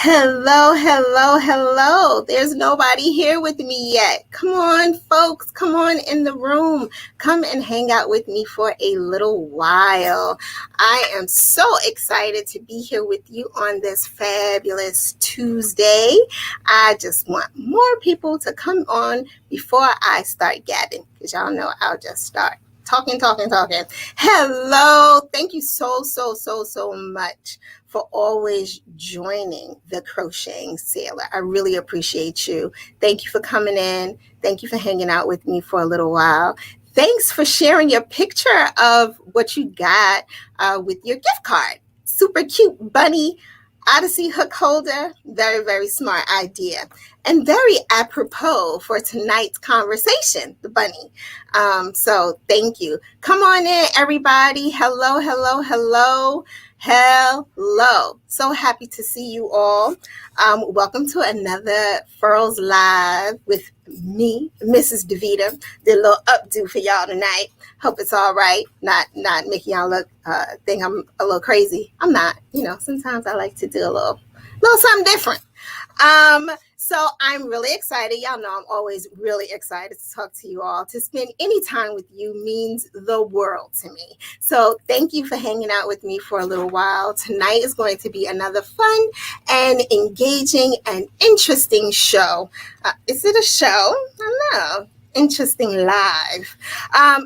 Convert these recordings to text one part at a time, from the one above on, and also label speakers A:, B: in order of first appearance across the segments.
A: Hello, hello, hello. There's nobody here with me yet. Come on, folks. Come on in the room. Come and hang out with me for a little while. I am so excited to be here with you on this fabulous Tuesday. I just want more people to come on before I start gabbing, because y'all know I'll just start talking. Hello. Thank you so much for always joining the Crocheting Sailor. I really appreciate you. Thank you for coming in. Thank you for hanging out with me for a little while. Thanks for sharing your picture of what you got with your gift card. Super cute bunny Odyssey hook holder. Very smart idea. And very apropos for tonight's conversation, the bunny. So thank you. Come on in, everybody. Hello. So happy to see you all. Welcome to another Furls Live with me, Mrs. Deveter. Did a little updo for y'all tonight. Hope it's all right. Not making y'all look think I'm a little crazy. I'm not. Sometimes I like to do a little something different. So I'm really excited. Y'all know I'm always really excited to talk to you all. To spend any time with you means the world to me. So thank you for hanging out with me for a little while. Tonight is going to be another fun and engaging and interesting show. Is it a show? I don't know. Interesting live.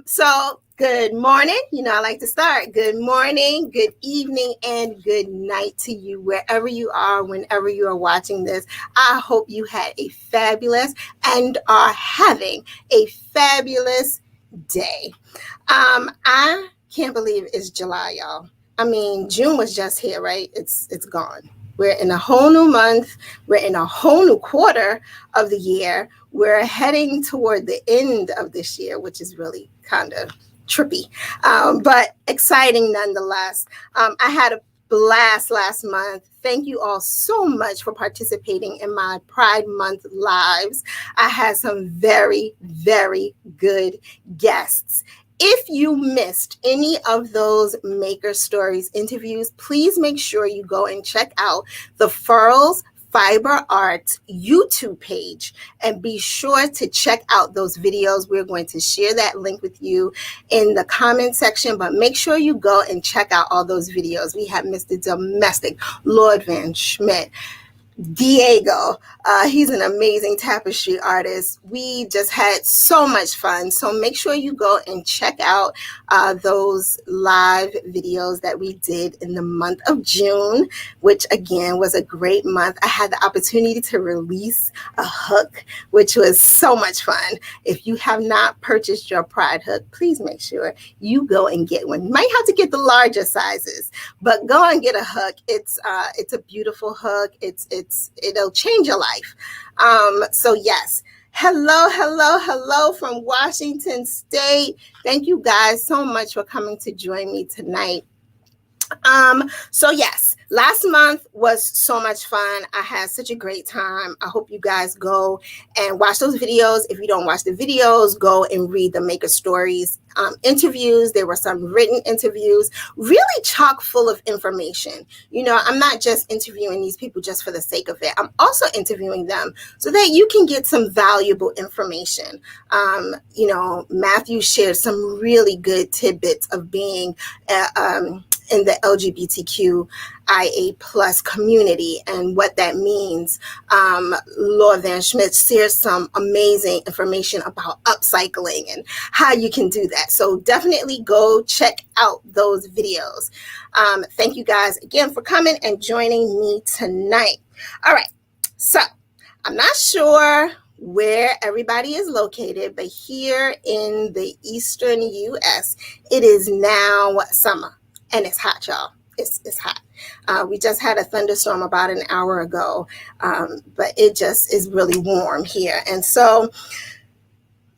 A: So good morning. I like to start. Good morning, good evening, and good night to you, wherever you are, whenever you are watching this. I hope you had a fabulous and are having a fabulous day. I can't believe it's July, y'all. I mean, June was just here, right? It's gone. We're in a whole new month. We're in a whole new quarter of the year. We're heading toward the end of this year, which is really kind of trippy, but exciting nonetheless. I had a blast last month. Thank you all so much for participating in my Pride Month lives. I had some very good guests. If you missed any of those Maker Stories interviews, please make sure you go and check out the Furls Fiber Arts YouTube page and be sure to check out those videos. We're going to share that link with you in the comment section, but make sure you go and check out all those videos. We have Mr. Domestic, Lord Van Schmidt, Diego. He's an amazing tapestry artist. We just had so much fun. So make sure you go and check out those live videos that we did in the month of June, which again was a great month. I had the opportunity to release a hook, which was so much fun. If you have not purchased your Pride hook, please make sure you go and get one. You might have to get the larger sizes, but go and get a hook. It's a beautiful hook. It'll change your life. So yes. Hello from Washington State. Thank you guys so much for coming to join me tonight. So yes, last month was so much fun. I had such a great time. I hope you guys go and watch those videos. If you don't watch the videos, go and read the Maker Stories interviews. There were some written interviews, really chock full of information. I'm not just interviewing these people just for the sake of it. I'm also interviewing them so that you can get some valuable information. Matthew shared some really good tidbits of being in the LGBTQIA plus community and what that means. Lord Van Schmidt shares some amazing information about upcycling and how you can do that. So definitely go check out those videos. Thank you guys again for coming and joining me tonight. All right, so I'm not sure where everybody is located, but here in the Eastern US, it is now summer. And it's hot, y'all. It's hot. We just had a thunderstorm about an hour ago, but it just is really warm here. And so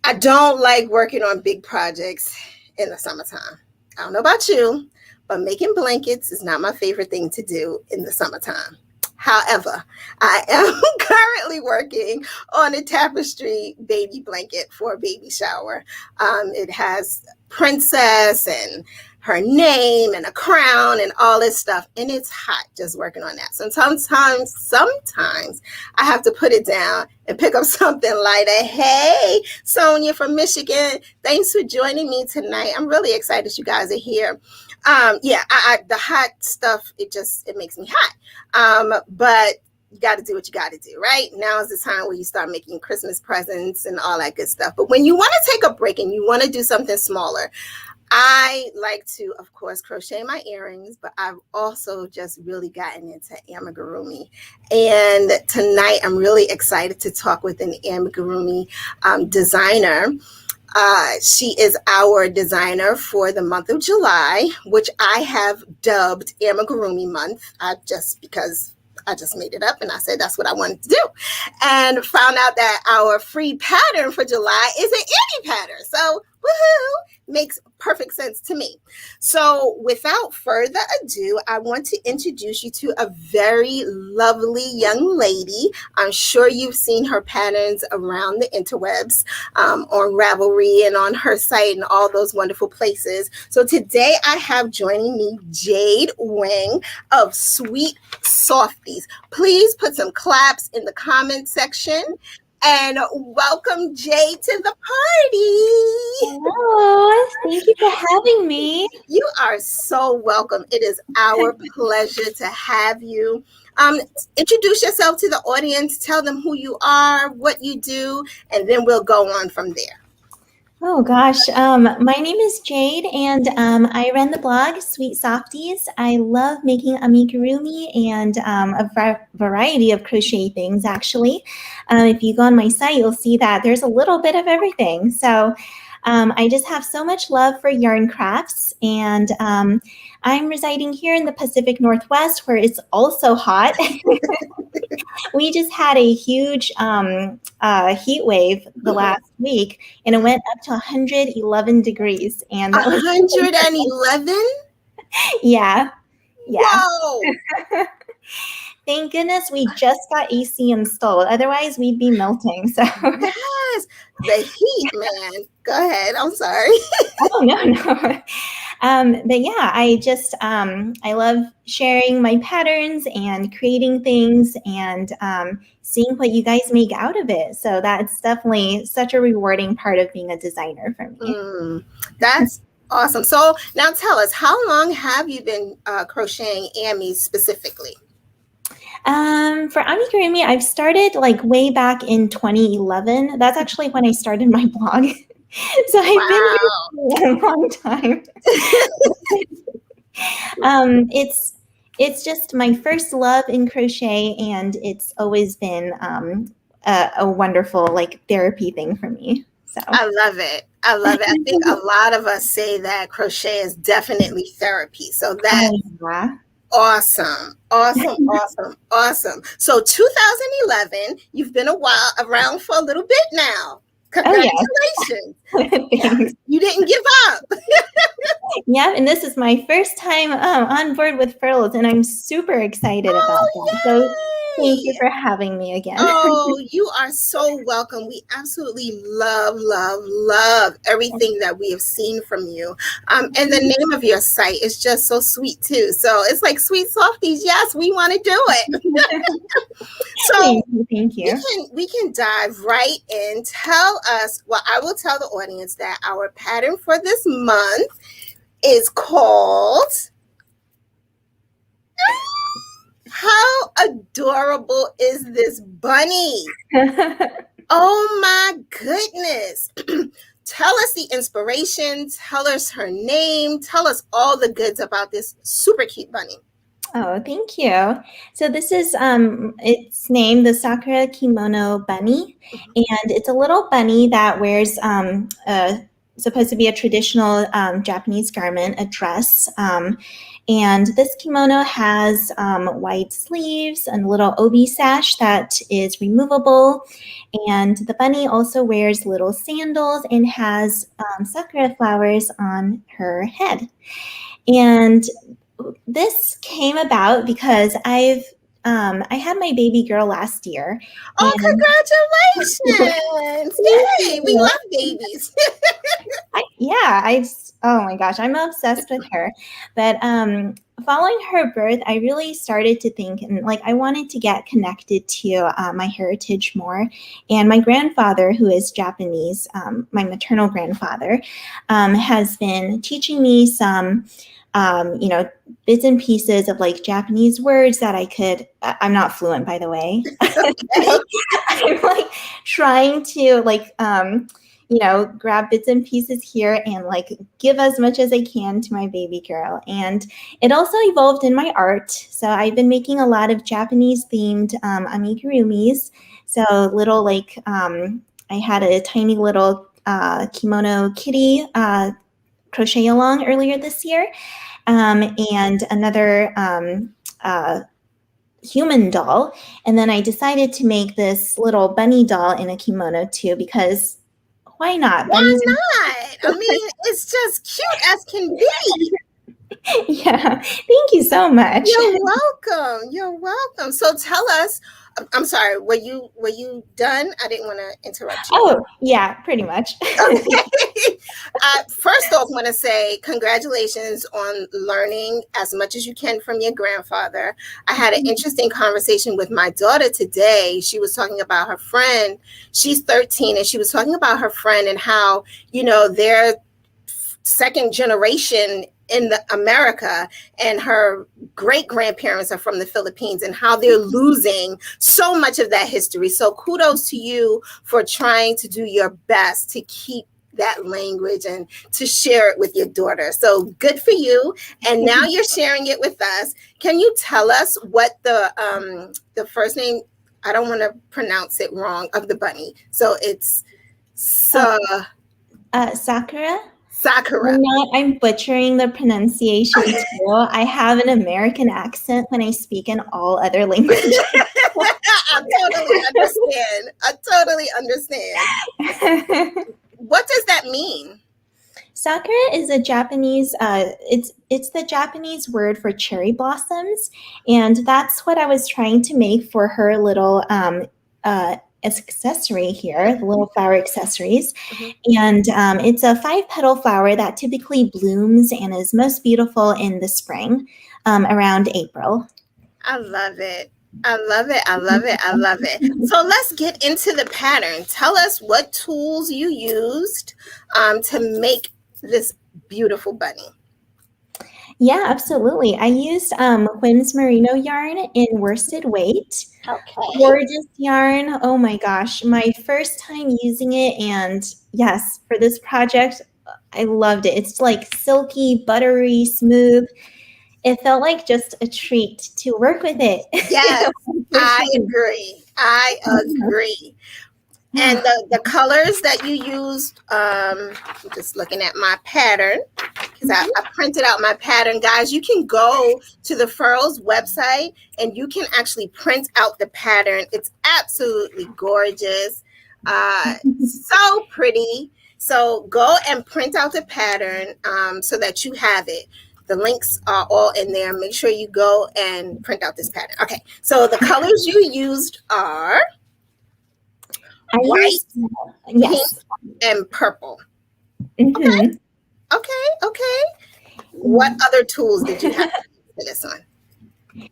A: I don't like working on big projects in the summertime. I don't know about you, but making blankets is not my favorite thing to do in the summertime. However, I am currently working on a tapestry baby blanket for a baby shower. It has Princess and her name and a crown and all this stuff. And it's hot just working on that. So sometimes I have to put it down and pick up something lighter. Hey, Sonia from Michigan, thanks for joining me tonight. I'm really excited you guys are here. The hot stuff, it makes me hot. But you got to do what you got to do, right? Now is the time where you start making Christmas presents and all that good stuff. But when you want to take a break and you want to do something smaller, I like to, of course, crochet my earrings, but I've also just really gotten into amigurumi. And tonight I'm really excited to talk with an amigurumi designer. She is our designer for the month of July, which I have dubbed Amigurumi Month, because I just made it up and I said that's what I wanted to do. And found out that our free pattern for July is an Ami pattern. So, woohoo! Makes perfect sense to me. So without further ado, I want to introduce you to a very lovely young lady. I'm sure you've seen her patterns around the interwebs, on Ravelry and on her site and all those wonderful places. So today I have joining me Jade Wang of Sweet Softies. Please put some claps in the comment section. And welcome, Jade, to the party.
B: Hello, thank you for having me.
A: You are so welcome. It is our pleasure to have you. Introduce yourself to the audience. Tell them who you are, what you do, and then we'll go on from there.
B: Oh gosh, my name is Jade, and I run the blog Sweet Softies. I love making amigurumi and a variety of crochet things, actually. If you go on my site, you'll see that there's a little bit of everything. So I just have so much love for yarn crafts, and I'm residing here in the Pacific Northwest, where it's also hot. We just had a huge heat wave the last week, and it went up to 111 degrees. And that
A: 111?
B: Yeah.
A: Whoa!
B: Thank goodness we just got AC installed. Otherwise, we'd be melting. So
A: yes, the heat, man. Go ahead. I'm sorry.
B: Oh, no. But yeah, I love sharing my patterns and creating things and seeing what you guys make out of it. So that's definitely such a rewarding part of being a designer for me.
A: That's awesome. So now tell us, how long have you been crocheting Ami specifically?
B: For amigurumi, I've started like way back in 2011. That's actually when I started my blog. So I've been here for a long time. It's just my first love in crochet, and it's always been a wonderful therapy thing for me. So
A: I love it. I think a lot of us say that crochet is definitely therapy. So that's awesome. So 2011, you've been around for a little bit now. Congratulations. You didn't give up.
B: Yeah, and this is my first time on board with Furls, and I'm super excited about that.
A: Yay!
B: So thank you for having me again.
A: Oh, you are so welcome. We absolutely love everything that we have seen from you. And the name of your site is just so sweet too. So it's like Sweet Softies. Yes, we want to do it. So
B: thank you.
A: We can dive right in. Tell us, I will tell the audience that our pattern for this month is called... How adorable is this bunny? Oh my goodness. Tell us the inspiration. Tell us her name. Tell us all the goods about this super cute bunny.
B: Oh, thank you. So this is it's named the Sakura Kimono Bunny, and it's a little bunny that wears supposed to be a traditional Japanese garment, a dress. And this kimono has wide sleeves and a little obi sash that is removable. And the bunny also wears little sandals and has sakura flowers on her head. And this came about because I had my baby girl last year.
A: Oh, congratulations! Yay! We love babies.
B: Oh my gosh, I'm obsessed with her. But following her birth, I really started to think and like I wanted to get connected to my heritage more. And my grandfather, who is Japanese, my maternal grandfather, has been teaching me some, bits and pieces of like Japanese words that I could. I'm not fluent, by the way.
A: Okay.
B: I'm like trying to grab bits and pieces here and like give as much as I can to my baby girl. And it also evolved in my art. So I've been making a lot of Japanese themed amigurumis. So little I had a tiny little kimono kitty crochet along earlier this year, and another human doll. And then I decided to make this little bunny doll in a kimono too, because why not?
A: Why
B: Bunnies
A: not? I mean, it's just cute as can be.
B: yeah. Thank you so much.
A: You're welcome. You're welcome. So tell us. I'm sorry. Were you done? I didn't want to interrupt you.
B: Oh, yeah, pretty much.
A: Okay. First off, want to say congratulations on learning as much as you can from your grandfather. I had an interesting conversation with my daughter today. She was talking about her friend. She's 13, and she was talking about her friend and how, they're second generation in America, and her great grandparents are from the Philippines, and how they're losing so much of that history. So kudos to you for trying to do your best to keep that language and to share it with your daughter. So good for you. And now you're sharing it with us. Can you tell us what the first name, I don't want to pronounce it wrong, of the bunny. So it's
B: Sakura.
A: Sakura.
B: I'm butchering the pronunciation too. I have an American accent when I speak in all other languages.
A: I totally understand. What does that mean?
B: Sakura is a Japanese. It's the Japanese word for cherry blossoms, and that's what I was trying to make for her little accessory here, the little flower accessories. Mm-hmm. And it's a 5-petal flower that typically blooms and is most beautiful in the spring, around April.
A: I love it. I love it. So let's get into the pattern. Tell us what tools you used to make this beautiful bunny.
B: Yeah, absolutely. I used Quinn's merino yarn in worsted weight.
A: Okay.
B: Gorgeous yarn. Oh my gosh. My first time using it. And yes, for this project, I loved it. It's like silky, buttery, smooth. It felt like just a treat to work with it.
A: Yes, I agree. And the colors that you used, I'm just looking at my pattern because I printed out my pattern. Guys, you can go to the Furls website and you can actually print out the pattern. It's absolutely gorgeous. So pretty. So go and print out the pattern so that you have it. The links are all in there. Make sure you go and print out this pattern. Okay, so the colors you used are white, pink, and purple. Mm-hmm. Okay. What other tools did you have for this one?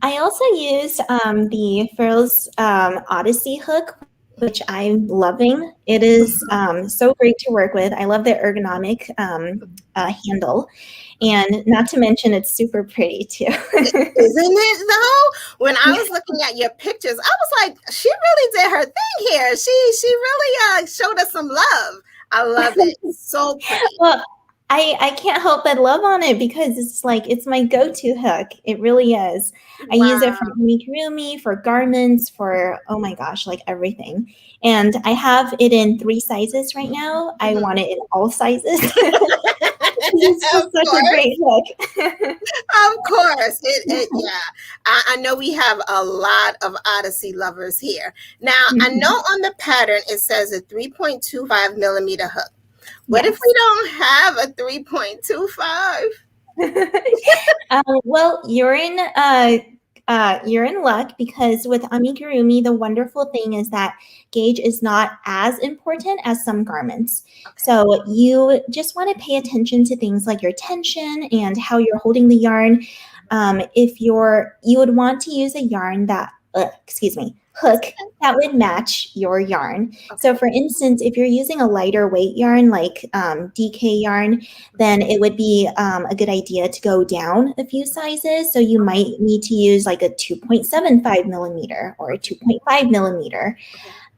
B: I also used the Furls Odyssey hook, which I'm loving. It is so great to work with. I love the ergonomic handle. And not to mention, it's super pretty too.
A: Isn't it though? When I was looking at your pictures, I was like, she really did her thing here. She really showed us some love. I love it. So pretty.
B: Well, I can't help but love on it because it's my go-to hook. It really is. I use it for amigurumi, for garments, for, oh my gosh, like everything. And I have it in 3 sizes right now. I want it in all sizes. It's just such a great hook.
A: Of course. I know we have a lot of Odyssey lovers here. Now, I know on the pattern it says a 3.25 millimeter hook. What if we don't have a 3.25?
B: Well, you're in you're in luck because with amigurumi, the wonderful thing is that gauge is not as important as some garments.
A: Okay.
B: So you just want to pay attention to things like your tension and how you're holding the yarn. You would want to use a yarn that, hook that would match your yarn.
A: Okay.
B: So for instance, if you're using a lighter weight yarn like DK yarn, then it would be a good idea to go down a few sizes. So you might need to use like a 2.75 millimeter or a 2.5 millimeter.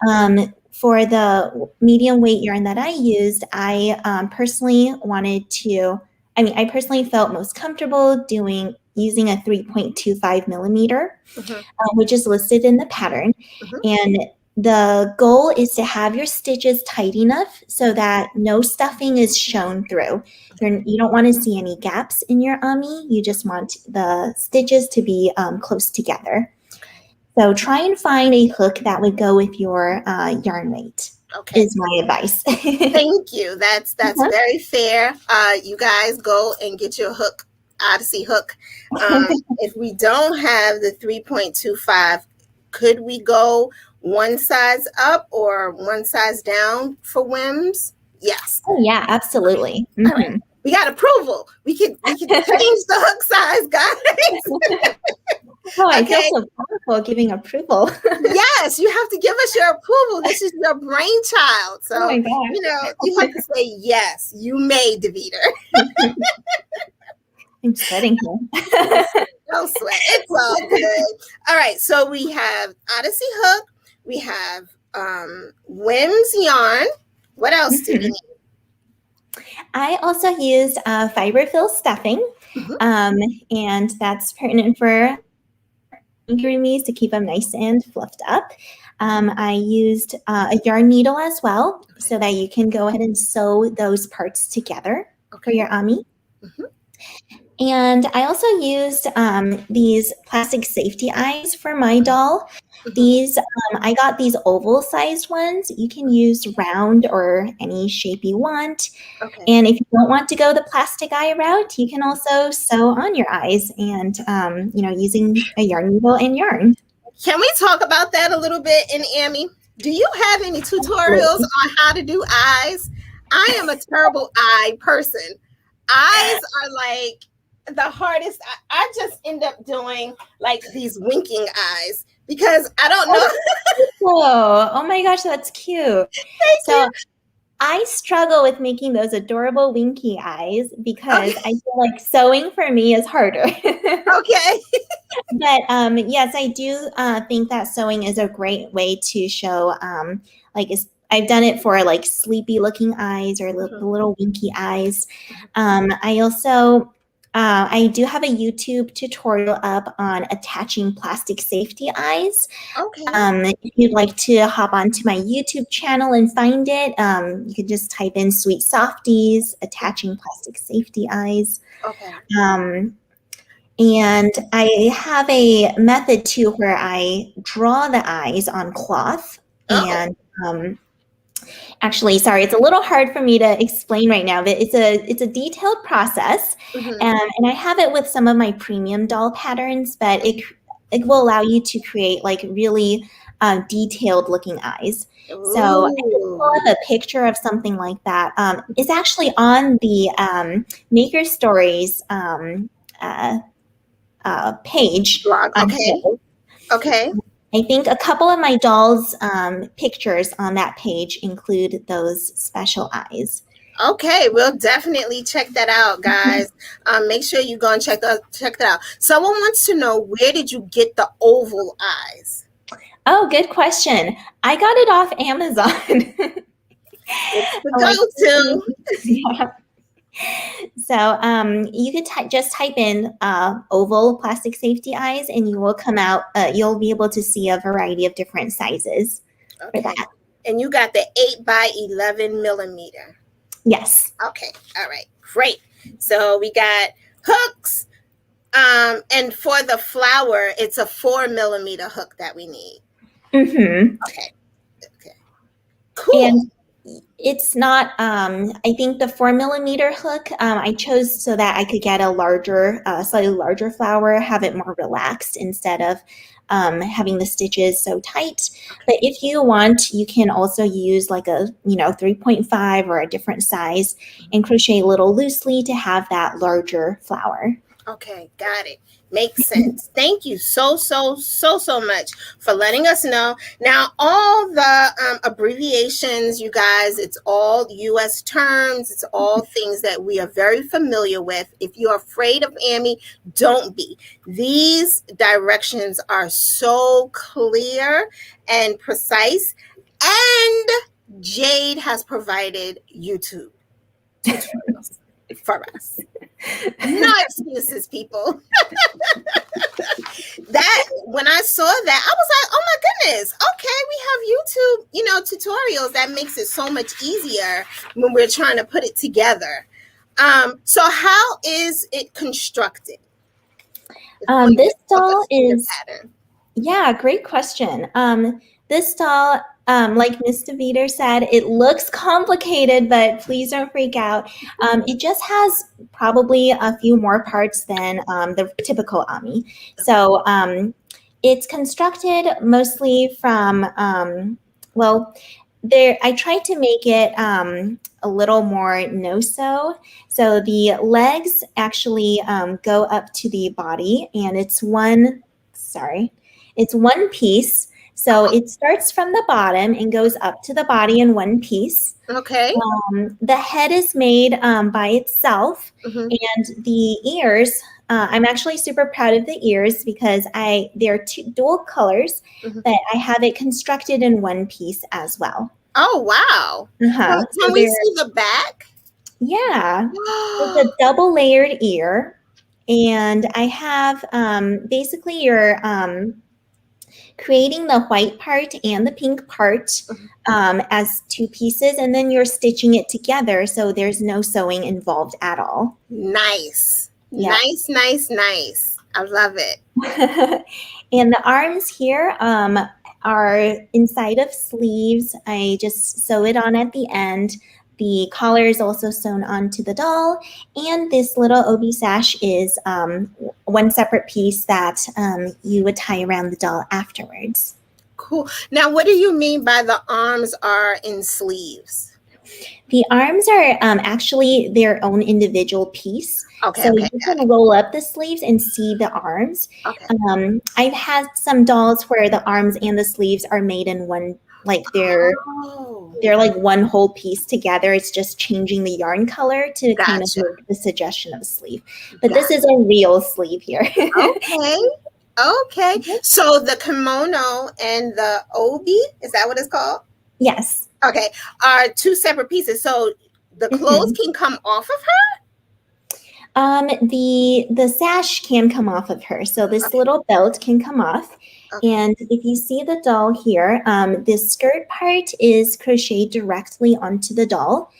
A: Okay.
B: For the medium weight yarn that I used, I personally felt most comfortable using a 3.25 millimeter, which is listed in the pattern. And the goal is to have your stitches tight enough so that no stuffing is shown through. You don't want to see any gaps in your ami. You just want the stitches to be close together. So try and find a hook that would go with your yarn weight.
A: Okay.
B: Is my advice.
A: Thank you. That's very fair. You guys go and get your hook, Odyssey hook. If we don't have the 3.25, could we go one size up or one size down for whims? Yes.
B: Oh yeah, absolutely.
A: Okay. All right. We got approval. We can change the hook size, guys.
B: Oh, I feel so powerful giving approval.
A: Yes, you have to give us your approval. This is your brainchild. So,
B: oh my gosh.
A: You have to say, yes, you may, Deveter.
B: I'm sweating here.
A: Don't sweat. It's all good. All right. So we have Odyssey hook. We have Whims yarn. What else do we need?
B: I also used fiberfill stuffing, and that's pertinent for amigurumis to keep them nice and fluffed up. I used a yarn needle as well, so that you can go ahead and sew those parts together for your ami. And I also used these plastic safety eyes for my doll. These, I got these oval-sized ones. You can use round or any shape you want. And if you don't want to go the plastic eye route, you can also sew on your eyes and, using a yarn needle and yarn.
A: Can we talk about that a little bit in Amy? Do you have any tutorials on how to do eyes? I am a terrible eye person. Eyes are like the hardest. I just end up doing like these winking eyes because I don't know.
B: Oh my gosh, that's cute. So I struggle with making those adorable winky eyes because I feel like sewing for me is harder.
A: Okay.
B: But yes, I do think that sewing is a great way to show I've done it for like sleepy looking eyes or the little winky eyes. I also I do have a YouTube tutorial up on attaching plastic safety eyes. If you'd like to hop onto my YouTube channel and find it, you can just type in Sweet Softies, attaching plastic safety eyes. And I have a method too where I draw the eyes on cloth. And actually, sorry, it's a little hard for me to explain right now, but it's a detailed process. And I have it with some of my premium doll patterns, but it will allow you to create like really detailed looking eyes. So I just pull up a picture of something like that. It's actually on the Maker Stories page.
A: Okay.
B: I think a couple of my dolls' pictures on that page include those special eyes.
A: Okay, we'll definitely check that out, guys. Make sure you go and check that out. Someone wants to know, where did you get the oval eyes?
B: Oh, good question. I got it off Amazon.
A: It's the go-to.
B: Yeah. So you could just type in oval plastic safety eyes and you will come out, you'll be able to see a variety of different sizes for that.
A: And you got the 8x11 millimeter.
B: Yes.
A: Okay. All right. Great. So we got hooks. And for the flower, it's a 4 millimeter hook that we need. Okay. Cool.
B: And It's not, I think the 4 millimeter hook, I chose so that I could get a larger, slightly larger flower, have it more relaxed instead of having the stitches so tight. But
A: Okay.
B: if you want, you can also use like a, 3.5 or a different size and crochet a little loosely to have that larger flower.
A: Okay, got it. Makes sense. Thank you so much for letting us know. Now, all the abbreviations, you guys, it's all US terms. It's all things that we are very familiar with. If you're afraid of Amy, don't be. These directions are so clear and precise. And Jade has provided YouTube tutorials for us. No excuses, people. That when I saw that, I was like, oh my goodness, okay, we have YouTube, tutorials that makes it so much easier when we're trying to put it together. So how is it constructed?
B: This
A: Of a
B: doll
A: finger
B: is,
A: pattern.
B: yeah, great question. This doll, like Miss Deveter said, it looks complicated, but please don't freak out. It just has probably a few more parts than the typical Ami. So it's constructed mostly from, well, there. I tried to make it a little more no-sew. So the legs actually go up to the body, and it's one piece. So it starts from the bottom and goes up to the body in one piece.
A: Okay.
B: The head is made by itself,
A: Mm-hmm.
B: and the ears. I'm actually super proud of the ears because they're two dual colors,
A: Mm-hmm.
B: but I have it constructed in one piece as well.
A: Oh wow.
B: Uh-huh. So
A: Can we see the back?
B: yeah, it's a double layered ear, and I have basically you're creating the white part and the pink part as two pieces, and then you're stitching it together, so there's no sewing involved at all.
A: Nice.
B: Yeah.
A: Nice. I love it.
B: And the arms here are inside of sleeves. I just sew it on at the end. The collar is also sewn onto the doll, and this little obi sash is one separate piece that you would tie around the doll afterwards.
A: Cool. Now, what do you mean by the arms are in sleeves?
B: The arms are actually their own individual piece.
A: Okay,
B: So
A: okay,
B: you
A: got
B: can
A: it.
B: roll up the sleeves and see the arms.
A: Okay.
B: I've had some dolls where the arms and the sleeves are made in one, like
A: Oh,
B: they're like one whole piece together. It's just changing the yarn color to kind of
A: gotcha.
B: make the suggestion of a sleeve. But this
A: Got
B: is a real sleeve here.
A: Okay. Okay. So the kimono and the obi, is that what it's called?
B: Yes.
A: Okay. Are two separate pieces. So the clothes can come off of her?
B: The sash can come off of her. So this little belt can come off.
A: Okay.
B: And if you see the doll here, this skirt part is crocheted directly onto the doll.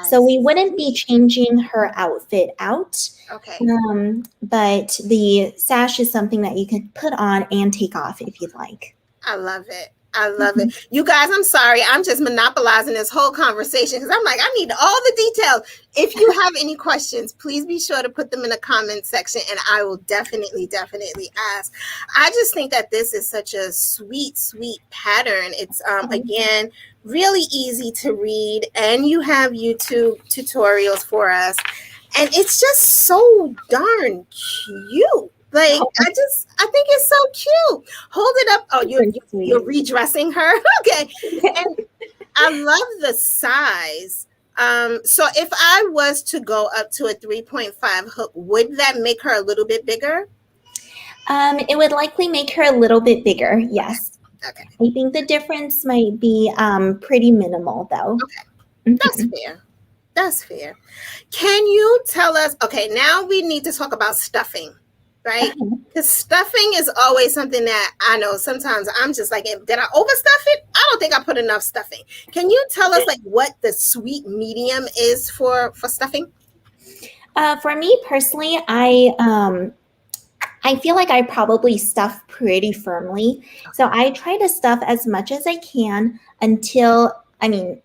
B: So we wouldn't be changing her outfit out.
A: Okay.
B: But the sash is something that you could put on and take off if you'd like.
A: I love it. I love it. You guys, I'm sorry. I'm just monopolizing this whole conversation because I'm like, I need all the details. If you have any questions, please be sure to put them in the comment section and I will definitely ask. I just think that this is such a sweet pattern. It's, again, really easy to read, and you have YouTube tutorials for us. And it's just so darn cute. Like, I think it's so cute. Hold it up. Oh, you're redressing her. Okay. And I love the size. So if I was to go up to a 3.5 hook, would that make her a little bit bigger?
B: It would likely make her a little bit bigger. Yes.
A: Okay.
B: I think the difference might be pretty minimal, though.
A: Okay. That's fair. Can you tell us? Okay, now we need to talk about stuffing. Right? Because stuffing is always something that I know sometimes I'm just like, did I overstuff it? I don't think I put enough stuffing. Can you tell us like what the sweet medium is for stuffing?
B: For me personally, I feel like I probably stuff pretty firmly. So I try to stuff as much as I can until I mean,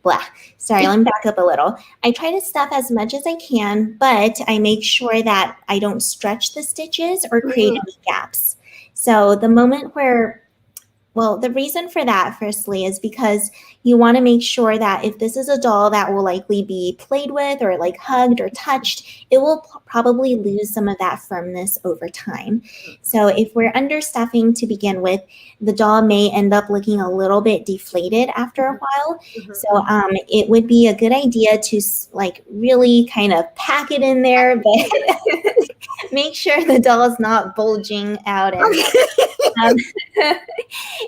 B: blah. Sorry, let me back up a little. I try to stuff as much as I can, but I make sure that I don't stretch the stitches or create
A: Mhm.
B: any gaps. So the moment where well, the reason for that, firstly, is because you want to make sure that if this is a doll that will likely be played with or like hugged or touched, it will probably lose some of that firmness over time. So if we're understuffing to begin with, the doll may end up looking a little bit deflated after a
A: Mhm.
B: while.
A: Mhm.
B: So it would be a good idea to like really kind of pack it in there, but make sure the doll is not bulging out and um,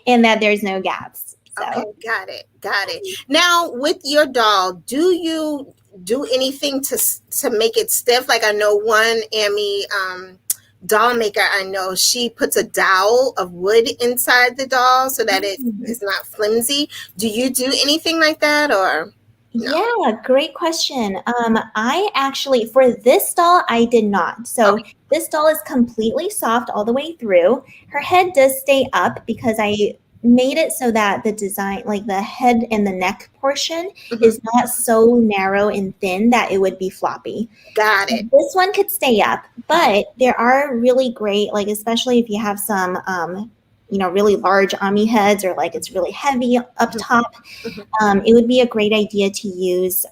B: and that there's no gaps.
A: Okay,
B: So,
A: got it, got it. Now, with your doll, do you do anything to make it stiff? Like I know one Amy doll maker I know, she puts a dowel of wood inside the doll so that it
B: mm,
A: is not flimsy. Do you do anything like that or no?
B: yeah, great question. I actually, for this doll, I did not. So
A: Okay.
B: this doll is completely soft all the way through. Her head does stay up because I made it so that the design, like the head and the neck portion,
A: Mhm.
B: is not so narrow and thin that it would be floppy.
A: Got
B: So
A: it.
B: this one could stay up, but there are really great, like especially if you have some, really large Ami heads or like it's really heavy up
A: Mhm.
B: top,
A: Mhm.
B: it would be a great idea to use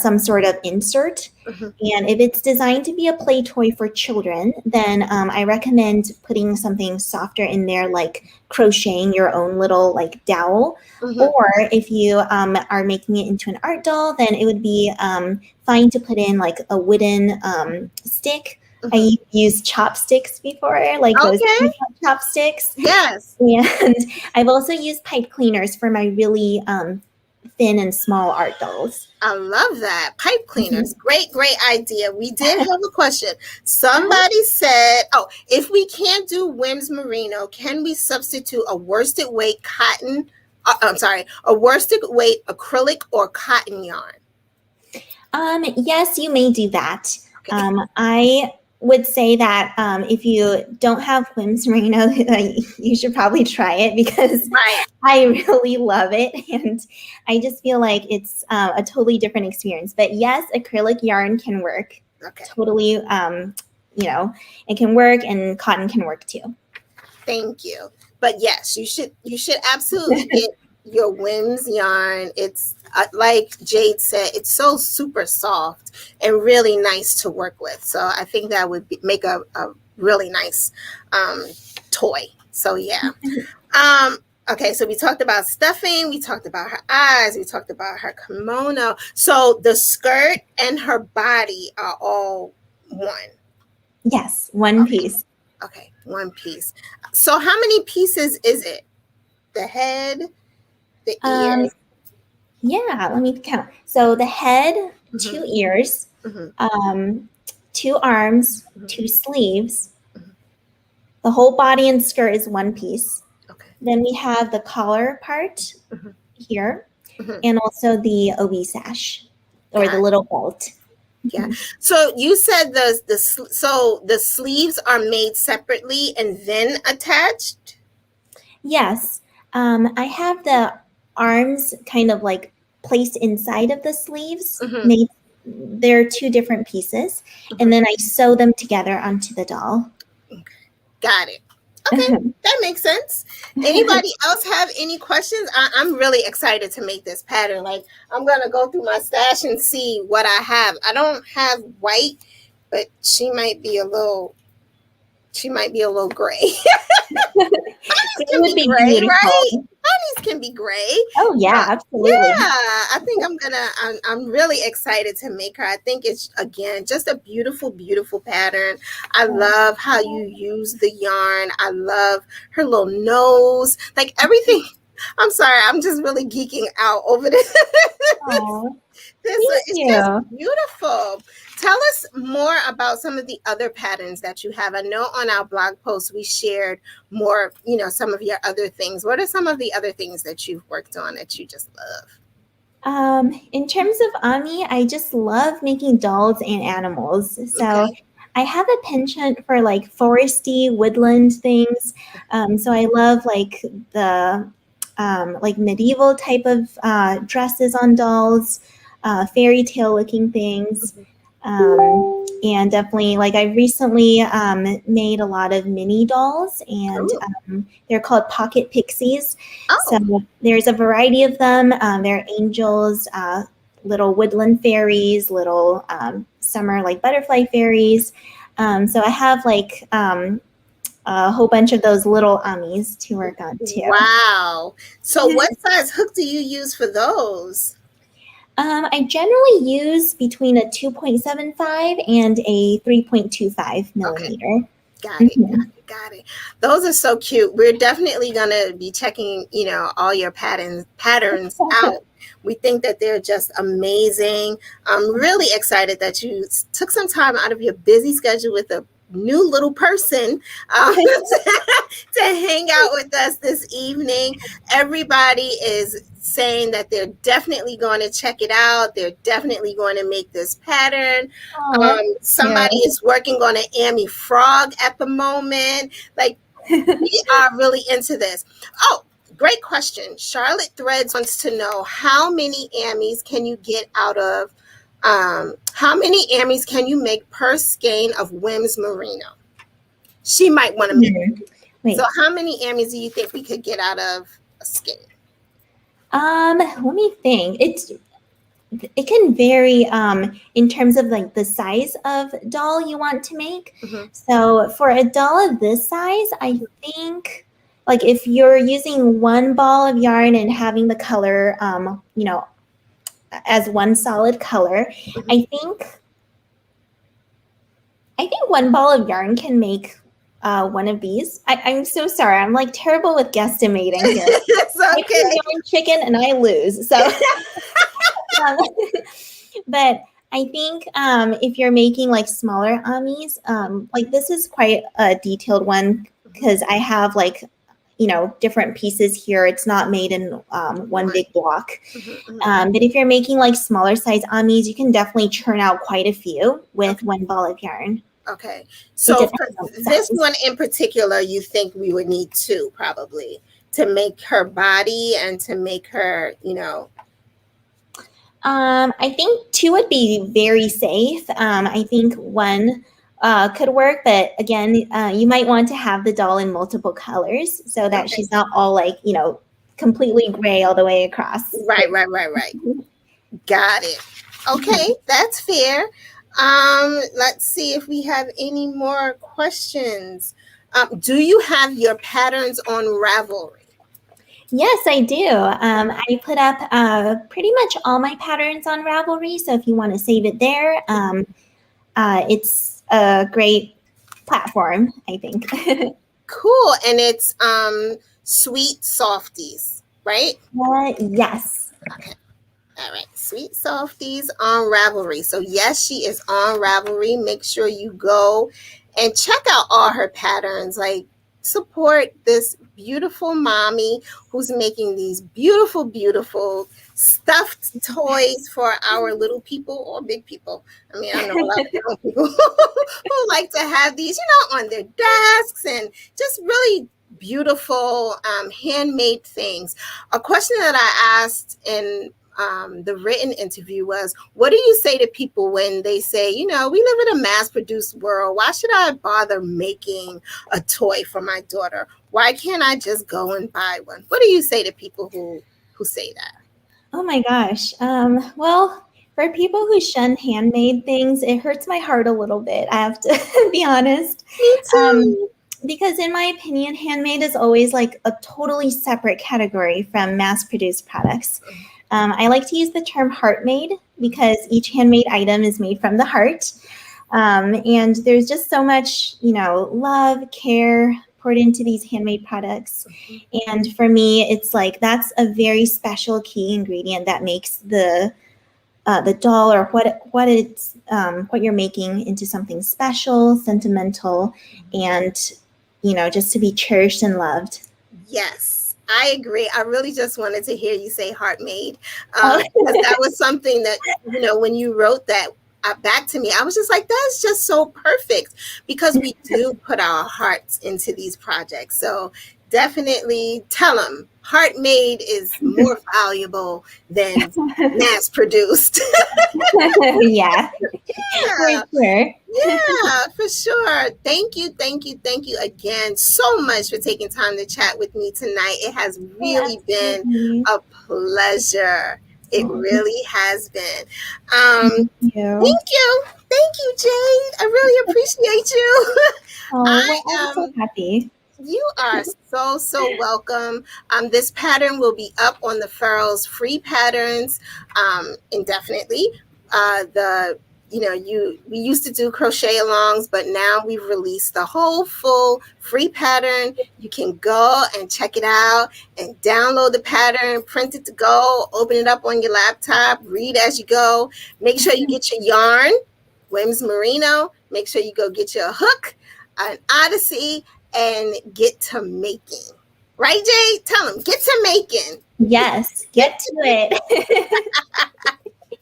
B: some sort of insert.
A: Mhm.
B: And if it's designed to be a play toy for children, then I recommend putting something softer in there, like crocheting your own little like dowel.
A: Mhm.
B: Or if you are making it into an art doll, then it would be fine to put in like a wooden stick.
A: Mhm.
B: I used chopsticks before, like those
A: Okay.
B: chopsticks.
A: Yes.
B: And I've also used pipe cleaners for my really thin and small art dolls.
A: I love that. Pipe cleaners.
B: Mhm.
A: Great, great idea. We did have a question.
B: Uh-huh.
A: Somebody said, oh, if we can't do Wims Merino, can we substitute a worsted weight cotton? I'm sorry, a worsted weight acrylic or cotton yarn?
B: Yes, you may do that.
A: Okay.
B: I would say that if you don't have Whims Merino, you should probably try it because
A: Right.
B: I really love it. And I just feel like it's a totally different experience. But yes, acrylic yarn can work
A: Okay.
B: totally. It can work and cotton can work too.
A: Thank you. But yes, you should absolutely get your Wims yarn. It's like Jade said, it's so super soft and really nice to work with. So I think that would make a really nice um, toy. So yeah. Um, okay, so we talked about stuffing, we talked about her eyes, we talked about her kimono. So the skirt and her body are all one.
B: Yes, one piece.
A: Okay, one piece. So how many pieces is it? The head, the
B: Um,
A: ears.
B: yeah, let me count. So the head,
A: Mm-hmm,
B: 2 ears,
A: mm-hmm,
B: um, 2 arms,
A: mm-hmm,
B: 2 sleeves.
A: mm-hmm.
B: The whole body and skirt is one piece.
A: Okay.
B: Then we have the collar part
A: Mm-hmm,
B: here
A: mm-hmm.
B: and also the obi sash or the
A: Got
B: little belt.
A: it. Yeah.
B: Mhm.
A: So you said so the sleeves are made separately and then attached.
B: Yes, I have the arms kind of like placed inside of the sleeves.
A: Mm-hmm,
B: Made they're two different pieces, and
A: mm-hmm.
B: then I sew them together onto the doll.
A: Okay. Got it. Okay, that makes sense. Anybody else have any questions? I'm really excited to make this pattern. Like, I'm gonna go through my stash and see what I have. I don't have white, but she might be a little gray.
B: It
A: Can
B: would
A: be
B: be
A: gray, right?
B: beautiful.
A: Bunnies can be gray.
B: Oh
A: Uh,
B: yeah,
A: yeah,
B: absolutely.
A: I think I'm really excited to make her. I think it's again just a beautiful, beautiful pattern. I love how you use the yarn. I love her little nose, like everything. I'm sorry, I'm just really geeking out over this.
B: Oh,
A: This
B: thank
A: it's just
B: you.
A: beautiful. Tell us more about some of the other patterns that you have. I know on our blog post we shared more, some of your other things. What are some of the other things that you've worked on that you just love?
B: In terms of Ami, I just love making dolls and animals. So
A: Okay.
B: I have a penchant for like foresty woodland things. So I love like the like medieval type of dresses on dolls, fairy tale looking things. And definitely, like I recently made a lot of mini dolls, and
A: Ooh.
B: they're called pocket pixies. So
A: Oh,
B: there's a variety of them. They're angels, little woodland fairies, little summer like butterfly fairies. So I have like a whole bunch of those little ummies to work on too.
A: wow. So what size hook do you use for those?
B: I generally use between a 2.75 and a 3.25
A: Okay.
B: millimeter.
A: Got it.
B: Mhm.
A: Got it. Those are so cute. We're definitely gonna be checking, all your patterns out. We think that they're just amazing. I'm really excited that you took some time out of your busy schedule with a new little person to hang out with us this evening. Everybody is saying that they're definitely going to check it out. They're definitely going to make this pattern.
B: Oh, thank
A: Somebody is working on an Amy frog at the moment. Like,
B: you.
A: we are really into this. Oh, great question. Charlotte Threads wants to know how many Amis can you get out of, how many Amis can you make per skein of Wims Merino? She might want to make. So,
B: Wait.
A: how many Amis do you think we could get out of a skein?
B: Let me think. It can vary in terms of like the size of doll you want to make.
A: Mm-hmm.
B: So for a doll of this size, I think like if you're using one ball of yarn and having the color, as one solid color,
A: Mm-hmm.
B: I think one ball of yarn can make one of these. I'm so sorry. I'm like terrible with guesstimating here.
A: It's
B: Make me
A: okay.
B: yarn chicken and I lose. So, um, but I think if you're making like smaller amis, like this is quite a detailed one because I have like different pieces here. It's not made in one big block.
A: Mm-hmm.
B: But if you're making like smaller size amis, you can definitely churn out quite a few with
A: Okay.
B: one ball of yarn.
A: Okay.
B: It
A: So for
B: depends on the
A: this
B: size.
A: one in particular, you think we would need two probably to make her body and to make her,
B: I think two would be very safe. I think one could work, but again, you might want to have the doll in multiple colors so that
A: okay.
B: she's not all like, completely gray all the way across.
A: Right. Got it. Okay, that's fair. Let's see if we have any more questions. Do you have your patterns on Ravelry?
B: Yes, I do. I put up pretty much all my patterns on Ravelry. So if you want to save it there, it's a great platform, I think.
A: Cool. And it's Sweet Softies, right?
B: Yes.
A: Okay. All right, Sweet Softies on Ravelry. So yes, she is on Ravelry. Make sure you go and check out all her patterns. Like, support this beautiful mommy who's making these beautiful, beautiful stuffed toys for our little people or big people. I mean, I know a lot of young people who like to have these, on their desks, and just really beautiful handmade things. A question that I asked in the written interview was, what do you say to people when they say, we live in a mass produced world. Why should I bother making a toy for my daughter? Why can't I just go and buy one? What do you say to people who say that?
B: Oh my gosh. Well, for people who shun handmade things, it hurts my heart a little bit. I have to be honest.
A: Me
B: Um,
A: too.
B: because in my opinion, handmade is always like a totally separate category from mass-produced products. I like to use the term heart made because each handmade item is made from the heart. And there's just so much, love, care poured into these handmade products. And for me, it's like that's a very special key ingredient that makes the doll or what you're making into something special, sentimental, and just to be cherished and loved.
A: Yes, I agree. I really just wanted to hear you say heart made,
B: Oh,
A: because that was something that, when you wrote that back to me, I was just like, that's just so perfect, because we do put our hearts into these projects. So definitely tell them heart made is more valuable than mass produced.
B: Yeah, for
A: Yeah.
B: sure.
A: Yeah, for sure. Thank you, thank you, thank you again so much for taking time to chat with me tonight. It has
B: Oh,
A: really been
B: absolutely.
A: a pleasure. It
B: Oh,
A: really has been.
B: thank you.
A: Thank you. Thank you, Jade. I really appreciate you.
B: Oh,
A: I
B: well, I'm so
A: am
B: happy.
A: You are so welcome. This pattern will be up on the Furls free patterns indefinitely. The we used to do crochet alongs, but now we've released the whole full free pattern. You can go and check it out and download the pattern, print it to go, open it up on your laptop, read as you go. Make sure you get your yarn, Wims Merino. Make sure you go get your hook, an Odyssey, and get to making. Right, Jay? Tell them, get to making.
B: Yes, get to it.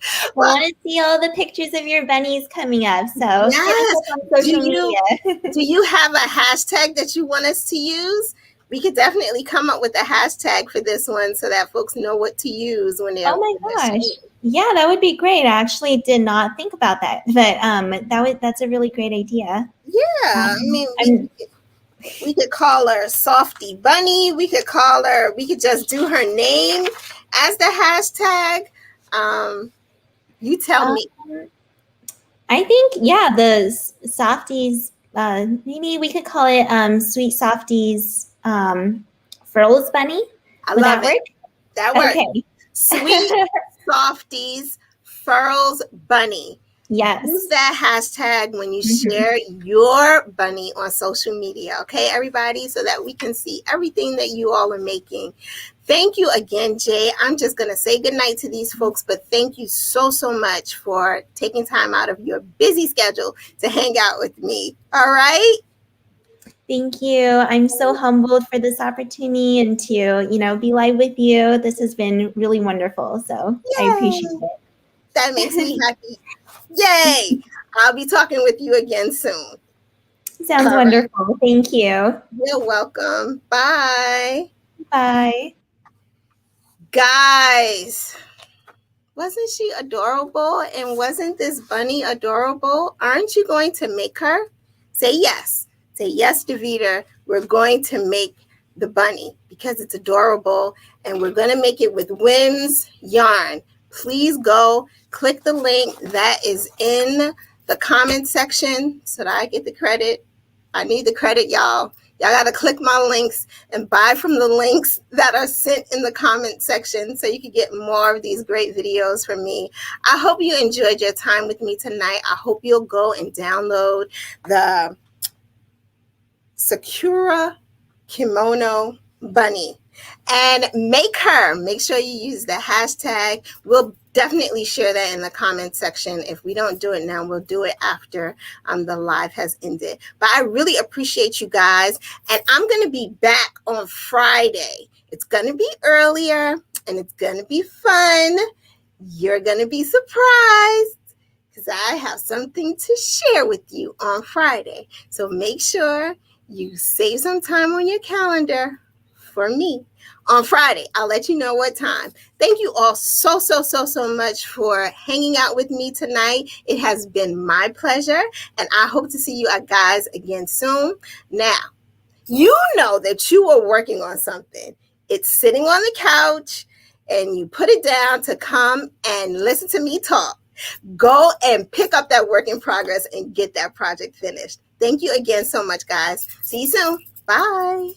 B: I
A: Well,
B: want to see all the pictures of your bunnies coming up. So hit us
A: yes.
B: up on
A: Do
B: social
A: you
B: media.
A: do you have a hashtag that you want us to use? We could definitely come up with a hashtag for this one so that folks know what to use when
B: Oh
A: they're
B: my gosh. Yeah, that would be great. I actually did not think about that, but that's a really great idea.
A: Yeah, I mean,
B: I'm
A: we could call her Softy Bunny. We could just do her name as the hashtag. You tell
B: um,
A: me.
B: I think the softies. Maybe we could call it Sweet Softies Furls Bunny.
A: I
B: Would
A: love
B: that
A: it.
B: work?
A: That works.
B: Okay.
A: Sweet Softies Furls Bunny. Use
B: Yes.
A: that hashtag when you
B: Mhm.
A: share your bunny on social media, okay, everybody, so that we can see everything that you all are making. Thank you again, Jay. I'm just going to say goodnight to these folks, but thank you so much for taking time out of your busy schedule to hang out with me. All right?
B: Thank you. I'm so humbled for this opportunity and to, be live with you. This has been really wonderful. So I appreciate
A: Yay. That makes me
B: it.
A: happy. Yay. I'll be talking with you again soon.
B: Sounds
A: All right.
B: wonderful. Thank you.
A: You're welcome. Bye.
B: Bye.
A: Guys, wasn't she adorable? And wasn't this bunny adorable? Aren't you going to make her? Say yes. Say yes, Deveter. We're going to make the bunny because it's adorable, and we're going to make it with Wims yarn. Please go click the link that is in the comment section so that I get the credit. I need the credit, y'all. Y'all got to click my links and buy from the links that are sent in the comment section so you can get more of these great videos from me. I hope you enjoyed your time with me tonight. I hope you'll go and download the Sakura Kimono Bunny and make her. Make sure you use the hashtag. We'll definitely share that in the comment section. If we don't do it now, we'll do it after the live has ended. But I really appreciate you guys, and I'm going to be back on Friday. It's going to be earlier, and it's going to be fun. You're going to be surprised because I have something to share with you on Friday. So make sure you save some time on your calendar for me on Friday. I'll let you know what time. Thank you all so much for hanging out with me tonight. It has been my pleasure, and I hope to see you guys again soon. Now, you know that you are working on something. It's sitting on the couch, and you put it down to come and listen to me talk. Go and pick up that work in progress and get that project finished. Thank you again so much, guys. See you soon. Bye.